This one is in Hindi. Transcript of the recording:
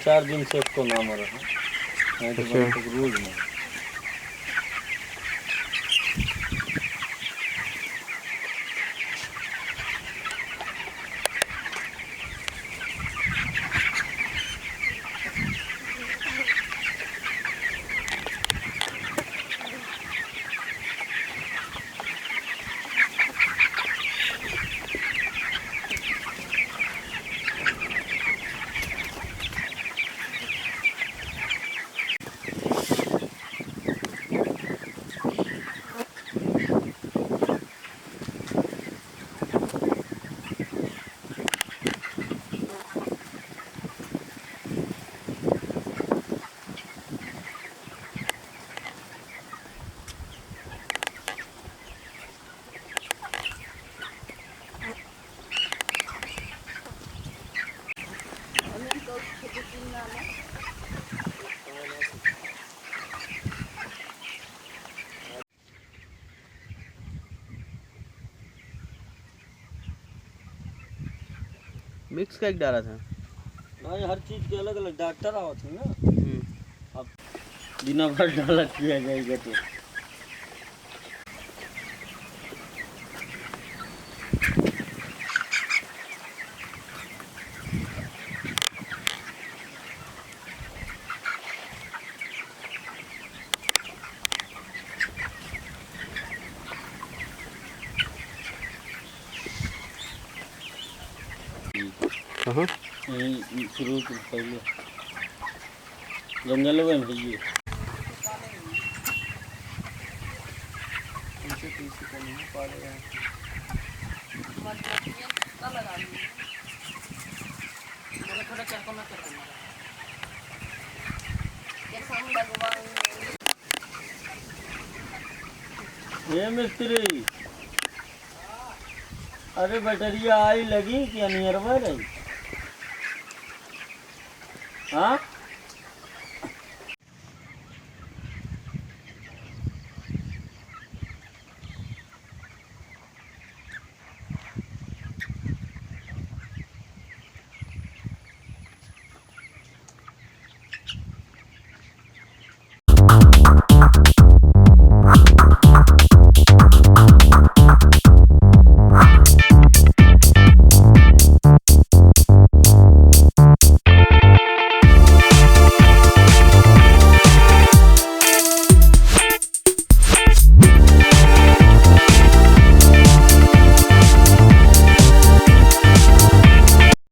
3-4 दिन से इसको ना मरा है, नहीं तो अच्छा। रोज मरा। मिक्स का एक डाला था भाई, हर चीज के अलग अलग डॉक्टर आवत है ना। अब बिना भर डाला किया जाएगा तो शुरू से पहले जंगल में भैया ये मिस्त्री, अरे बैटरिया आई लगी क्या नियर रही? हाँ